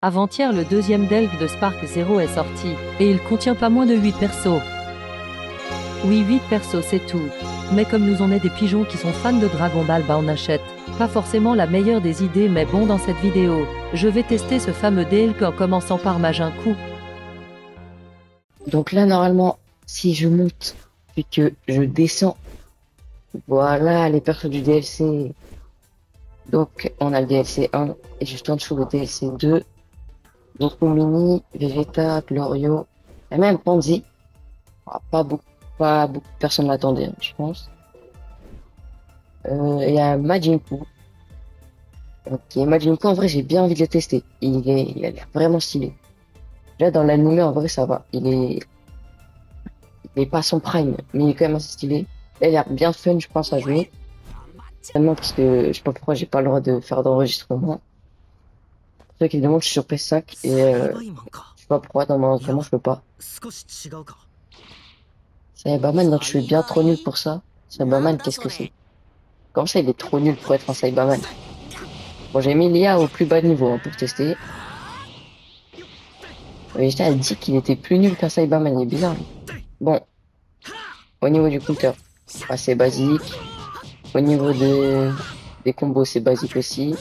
Avant-hier, le deuxième Delve de Spark Zero est sorti, et il contient pas moins de 8 persos. Oui, 8 persos c'est tout. Mais comme nous on est des pigeons qui sont fans de Dragon Ball, bah on achète. Pas forcément la meilleure des idées, mais bon, dans cette vidéo, je vais tester ce fameux Delve en commençant par Majin-Coup. Donc là, normalement, si je monte puis que je descends, voilà les persos du DLC. Donc on a le DLC 1 et juste en dessous le DLC 2. Donc Mini, Vegeta, Glorio et même Panzi. Ah, pas beaucoup de personnes l'attendaient, hein, je pense. Il y a Majin Buu. Ok, Majin Buu, en vrai, j'ai bien envie de le tester. Il a l'air vraiment stylé. Là, dans l'anime, en vrai, ça va. Il est pas à son prime, mais il est quand même assez stylé. Là, il a l'air bien fun, je pense, à jouer. Seulement parce que je sais pas pourquoi j'ai pas le droit de faire d'enregistrement. C'est vrai qu'évidemment, je suis sur PS5 et je sais pas pourquoi dans mon enregistrement, je peux pas. Cyberman, donc je suis bien trop nul pour ça. Cyberman, qu'est-ce que c'est? Comment ça, il est trop nul pour être un Cyberman? Bon, j'ai mis l'IA au plus bas niveau hein, pour tester. Vegeta a dit qu'il était plus nul qu'un Cyberman, il est bizarre. Bon, au niveau du counter, ah, c'est basique. Au niveau des combos, c'est basique aussi.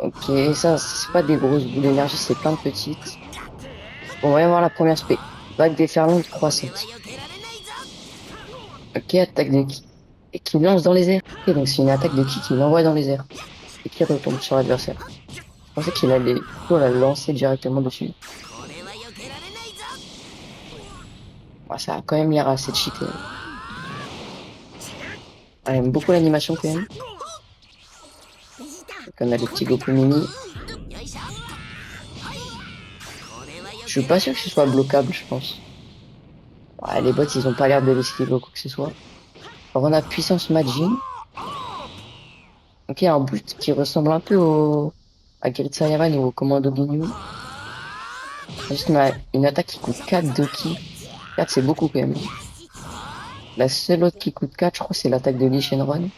Ok, ça, c'est pas des grosses boules d'énergie, c'est plein de petites. Bon, on va y voir la première spé. Vague déferlante croissante. Ok, attaque de ki. Et qui lance dans les airs. Ok, donc c'est une attaque de ki qui l'envoie dans les airs. Et qui retombe sur l'adversaire. Je pensais qu'il allait plutôt la lancer directement dessus. Ouais, ça a quand même l'air assez cheaté. Ah, j'aime beaucoup l'animation quand même. Donc on a le petit Goku Mini. Je suis pas sûr que ce soit bloquable, je pense. Ouais, les bots, ils ont pas l'air de l'esquiver ou quoi que ce soit. Alors on a puissance Majin. Ok, un but qui ressemble un peu à Grid Saiyaman ou au commando Ginyu. Juste une attaque qui coûte 4 de ki. 4 c'est beaucoup quand même. La seule autre qui coûte 4, je crois, c'est l'attaque de Lee Shenron.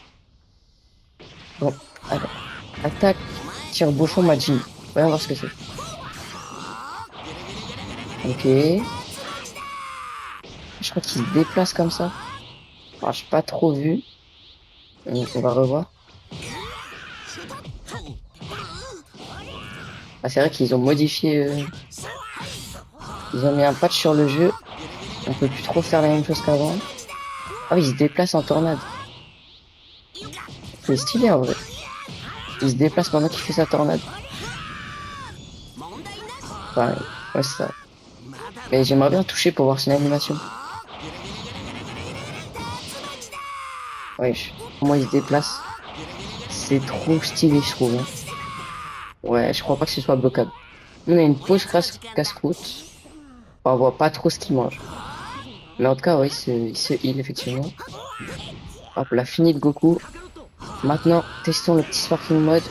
Bon, alors, attaque, tire bouchon Majin. Voyons voir ce que c'est. Ok. Je crois qu'il se déplace comme ça. Alors, j'ai pas trop vu. Donc, on va revoir. Ah, c'est vrai qu'ils ont modifié. Ils ont mis un patch sur le jeu. On peut plus trop faire la même chose qu'avant. Ah oui, il se déplace en tornade. C'est stylé en vrai. Il se déplace pendant qu'il fait sa tornade. Enfin, ouais, c'est ça. Mais j'aimerais bien toucher pour voir son animation. Ouais, comment il se déplace. C'est trop stylé, je trouve. Hein. Ouais, je crois pas que ce soit bloquable. On a une pause casse-croûte. On voit pas trop ce qu'il mange. Mais en tout cas, oui, il se heal, effectivement. Hop, la fini de Goku. Maintenant, testons le petit Sparking Mode.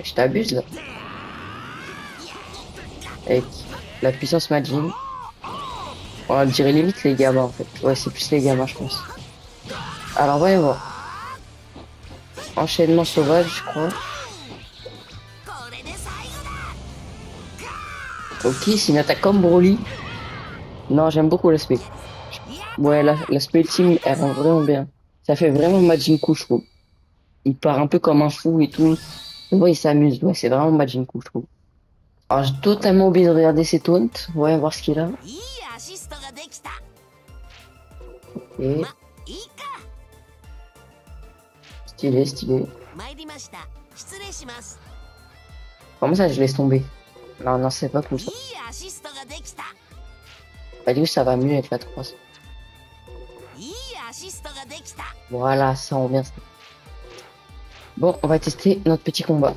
Je t'abuse, là. Avec la puissance Majin. On dirait limite les gamins, en fait. Ouais, c'est plus les gamins, je pense. Alors, voyons voir. Enchaînement sauvage, je crois. Ok, c'est une attaque comme Broly. Non, j'aime beaucoup l'aspect. Ouais, l'aspect ultime, elle rend vraiment bien. Ça fait vraiment Majin Buu, je trouve. Il part un peu comme un fou et tout. Ouais, il s'amuse. Ouais, c'est vraiment Majin Buu, je trouve. Alors, j'ai totalement oublié de regarder ses taunts. Ouais, voir ce qu'il a. Ok. Stylé, stylé. Comment ça, je laisse tomber? Non, non, c'est pas cool ça. Bah, du coup, ça va mieux avec la 3. Voilà, ça on vient. Bon, on va tester notre petit combat.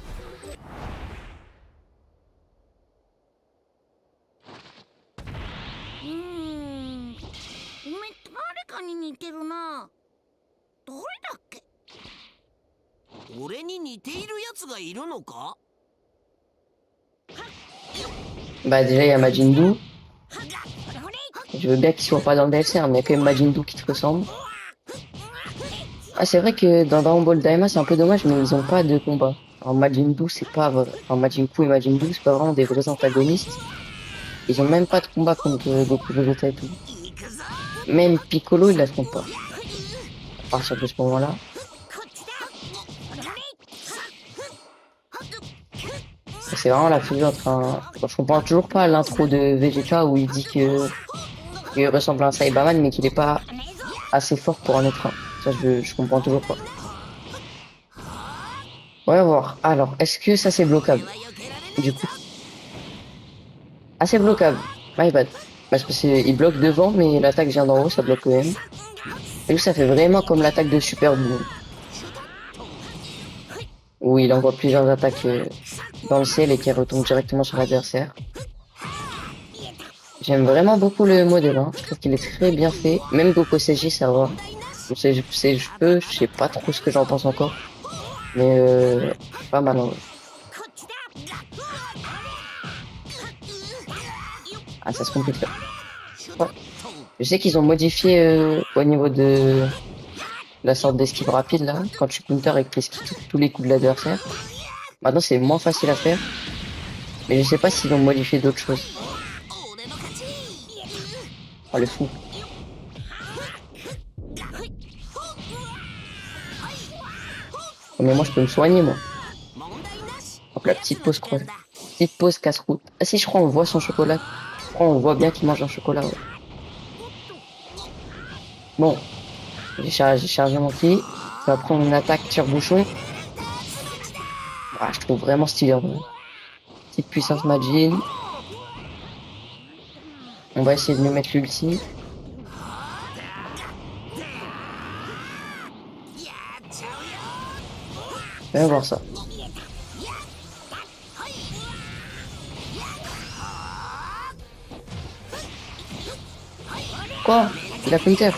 Bah déjà, il y a Majin Buu. Je veux bien qu'il soit pas dans le DLC, hein, mais il y a quand même Majin Buu qui te ressemble. Ah, c'est vrai que dans Dragon Ball Daima, c'est un peu dommage, mais ils ont pas de combat. Alors, Majin Buu, c'est pas vrai. Enfin, Majin Buu et Majin Buu, c'est pas vraiment des vrais antagonistes. Ils ont même pas de combat contre Goku, Vegeta et tout. Même Piccolo, ils l'affrontent pas. À partir de ce moment-là. C'est vraiment la fusion entre un... Bon, je comprends toujours pas l'intro de Vegeta où il dit que il ressemble à un Saibaman, mais qu'il est pas assez fort pour en être un. Ça, je comprends toujours pas. On va voir. Alors, est-ce que ça c'est bloquable? Du coup. Ah, c'est bloquable. My bad. Parce que il bloque devant, mais l'attaque vient d'en haut, ça bloque quand même. Et lui, ça fait vraiment comme l'attaque de Super Buu. Où il envoie plusieurs attaques dans le ciel et qui retombent directement sur l'adversaire. J'aime vraiment beaucoup le modèle, hein. Je trouve qu'il est très bien fait. Même Goku CJ, ça va. Je sais pas trop ce que j'en pense encore. Mais pas mal, hein. Ah, ça se complique là. Ouais. Je sais qu'ils ont modifié au niveau de la sorte d'esquive rapide là. Quand tu counter et que tu esquives tous les coups de l'adversaire. Maintenant, c'est moins facile à faire. Mais je sais pas s'ils ont modifié d'autres choses. Oh, le fou. Oh, mais moi, je peux me soigner, moi. Hop, la petite pause croix. Petite pause casse-croûte. Ah si, je crois on voit son chocolat. Je crois on voit bien qu'il mange un chocolat. Ouais. Bon, j'ai chargé mon ki. Ça va prendre une attaque tire-bouchon. Ah, je trouve vraiment stylé. Ouais. Petite puissance Majin. On va essayer de lui mettre l'ulti. On va voir ça. Quoi? Il a counter.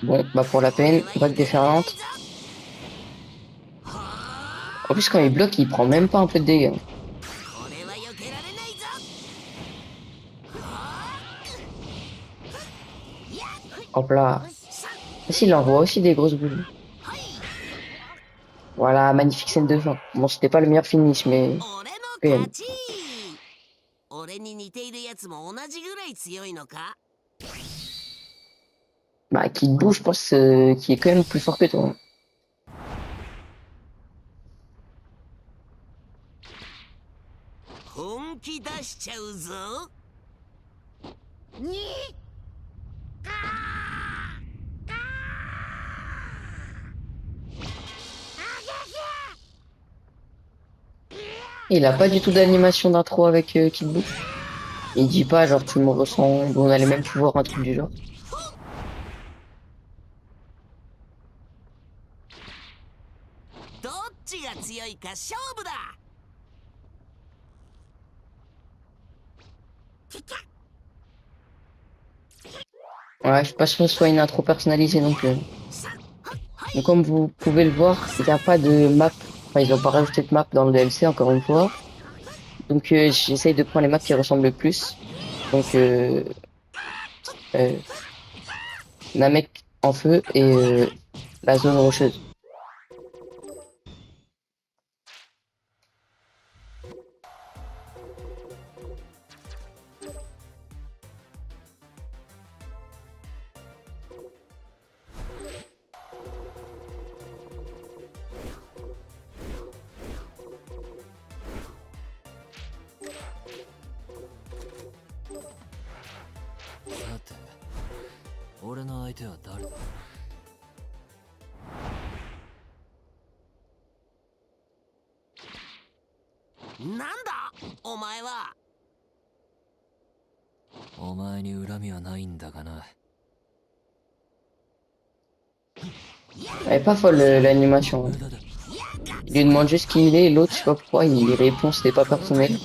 Bon, bah pour la peine, vague déferlante. En plus, quand il bloque, il prend même pas un peu de dégâts. Hop là. Et s'il envoie aussi des grosses boules. Voilà, magnifique scène de fin. Bon, c'était pas le meilleur finish, mais quand même. Bah, Kid Buu, je pense qu'il est quand même plus fort que toi. Il a pas du tout d'animation d'intro avec Kid Buu. Il dit pas genre tu me ressembles, on a les mêmes pouvoirs, un truc du genre. Ouais, je suis pas sûr que ce soit une intro personnalisée non plus. Donc comme vous pouvez le voir, il n'y a pas de map. Enfin, ils ont pas rajouté de map dans le DLC encore une fois. Donc j'essaye de prendre les maps qui ressemblent le plus. Donc Namek en feu et la zone rocheuse. Elle est pas folle l'animation. Hein. Il lui demande juste qui il est et l'autre, je sais pas pourquoi, il répond c'était pas personnel.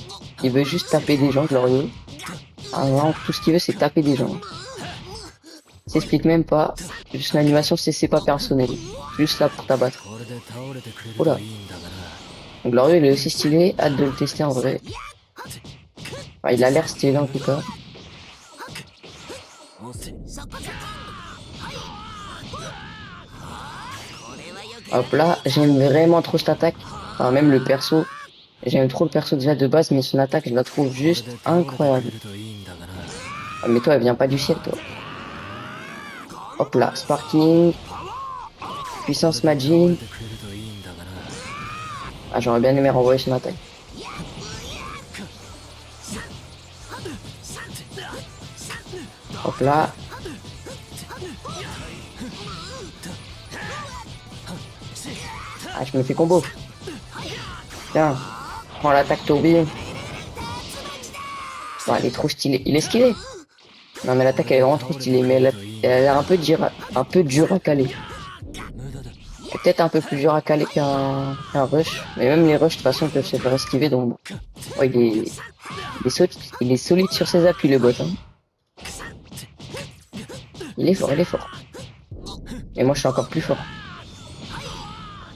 Il veut juste taper des gens, glorieux. Ah non, tout ce qu'il veut c'est taper des gens. Il s'explique même pas. Juste l'animation c'est pas personnel. Juste là pour t'abattre. Oula. Glorieux il est aussi stylé, hâte de le tester en vrai. Enfin, il a l'air stylé en tout cas. Hop là, j'aime vraiment trop cette attaque. Enfin, même le perso. J'aime trop le perso déjà de base, mais son attaque, je la trouve juste incroyable. Ah, mais toi, elle vient pas du ciel, toi. Hop là, Sparking. Puissance Majin. Ah, j'aurais bien aimé renvoyer son attaque. Hop là. Ah, je me fais combo. Tiens, prends l'attaque tourbillon. Bon, elle est trop stylée. Il est skillé. Non, mais l'attaque, elle est vraiment trop stylée. Mais elle a l'air un peu dur à caler. Et peut-être un peu plus dur à caler qu'un rush. Mais même les rushs, de toute façon, peuvent se faire esquiver. Donc, ouais, il est solide sur ses appuis, le bot. Hein. Il est fort, il est fort. Et moi, je suis encore plus fort.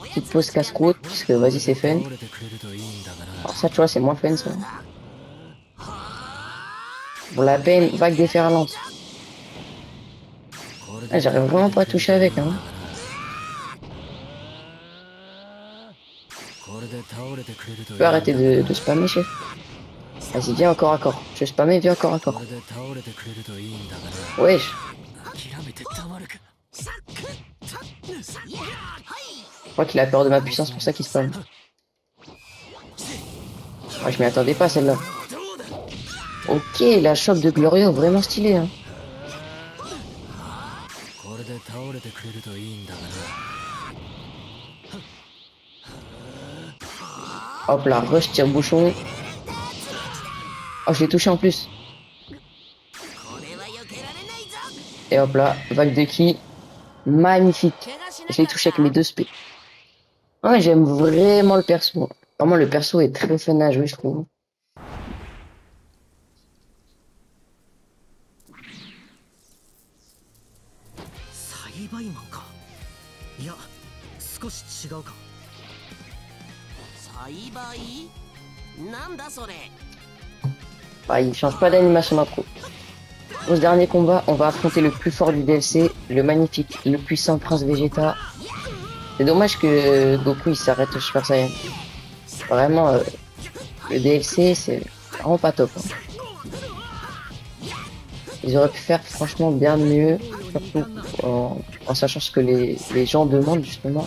Petite pause casse-croûte, parce que vas-y, c'est fun. Alors ça, tu vois, c'est moins fun, ça. Pour la peine, vague déferlante. Ah, j'arrive vraiment pas à toucher avec, hein. Tu peux arrêter de spammer, chef. Vas-y, viens encore à corps. Je spammais, viens encore à corps. Wesh. Je crois qu'il a peur de ma puissance, pour ça qu'il spamme. Ouais, je m'y attendais pas, celle-là. Ok, la chope de Glorio, vraiment stylée, hein. Hop là, rush, tire-bouchon. Oh, je l'ai touché en plus. Et hop là, vague de ki. Magnifique. Je l'ai touché avec mes 2 spé. Ouais, j'aime vraiment le perso. Vraiment, le perso est très fun à jouer, je trouve. Bah, il change pas d'animation d'intro. Au dernier combat, on va affronter le plus fort du DLC, le magnifique, le puissant Prince Vegeta. C'est dommage que Goku il s'arrête au Super Saiyan. Vraiment, le DLC c'est vraiment pas top. Hein. Ils auraient pu faire franchement bien mieux, surtout en sachant ce que les gens demandent justement.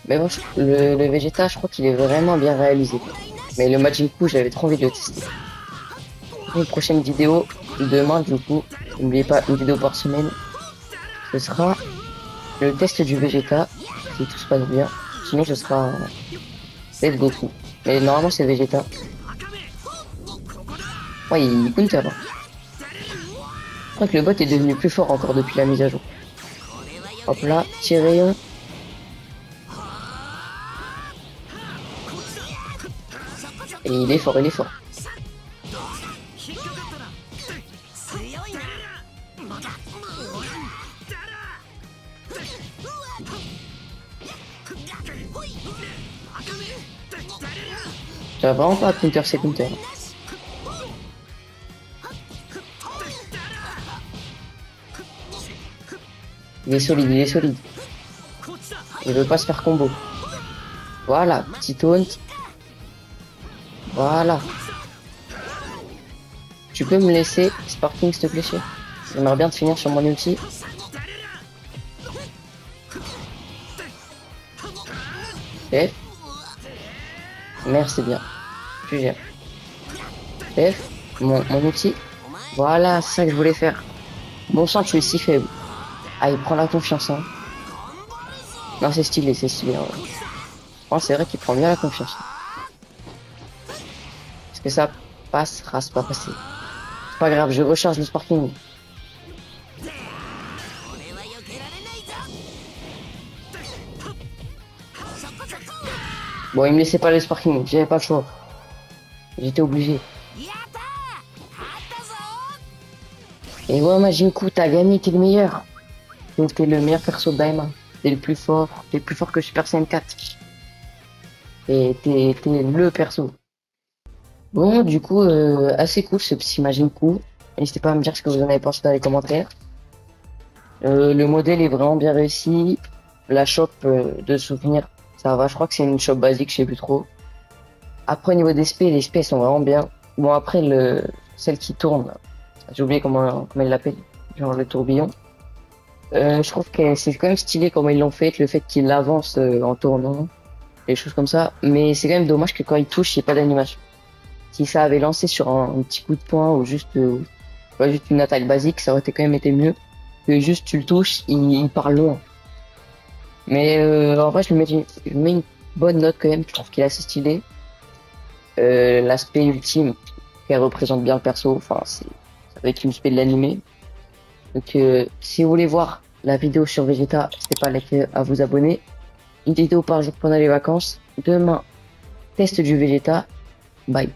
Mais bon, le Vegeta, je crois qu'il est vraiment bien réalisé. Mais le Majin Buu, j'avais trop envie de le tester. Une prochaine vidéo demain, du coup, n'oubliez pas une vidéo par semaine. Ce sera le test du Vegeta, si tout se passe bien. Sinon, ce sera peut-être Goku. Mais normalement, c'est Vegeta. Ouais, il counter. Hein. Je crois que le bot est devenu plus fort encore depuis la mise à jour. Hop là, petit rayon. Et il est fort, il est fort. Ça va vraiment pas counter ces counters. Il est solide, il est solide. Il veut pas se faire combo. Voilà, petit taunt. Voilà. Tu peux me laisser Sparking, s'il te plaît, chef. J'aimerais bien te finir sur mon ulti. F. Merci bien. Tu gères. F. Mon outil. Voilà, c'est ça que je voulais faire. Bon sang, tu es si faible. Ah, il prend la confiance, hein. Non, c'est stylé, c'est stylé. Ouais. Oh, c'est vrai qu'il prend bien la confiance. Est-ce que ça passera? C'est pas passé. C'est pas grave, je recharge le Sparking. Bon, il me laissait pas le Sparking, j'avais pas le choix. J'étais obligé. Et ouais, Majin Buu, t'as gagné, t'es le meilleur. T'es le meilleur perso de Daima. T'es le plus fort que Super Saiyan 4. Et t'es le perso. Bon, du coup, assez cool ce petit Majin Buu. N'hésitez pas à me dire ce que vous en avez pensé dans les commentaires. Le modèle est vraiment bien réussi. La shop de souvenirs, ça va. Je crois que c'est une shop basique, je sais plus trop. Après, au niveau des spés, les spés sont vraiment bien. Bon, après, celle qui tourne, là, j'ai oublié comment elle l'appelle, genre le tourbillon. Je trouve que c'est quand même stylé comment ils l'ont fait, le fait qu'il avance en tournant, des choses comme ça. Mais c'est quand même dommage que quand il touche, il n'y ait pas d'animation. Si ça avait lancé sur un petit coup de poing ou juste une attaque basique, ça aurait été quand même été mieux. Que juste tu le touches, il part loin. Mais en vrai, je mets une bonne note quand même. Je trouve qu'il est assez stylé. L'aspect ultime, qu'elle représente bien le perso. Enfin, ça va être une spé de l'animé. Donc, si vous voulez voir la vidéo sur Vegeta, n'hésitez pas à vous abonner. Une vidéo par jour pendant les vacances. Demain, test du Vegeta. Bye.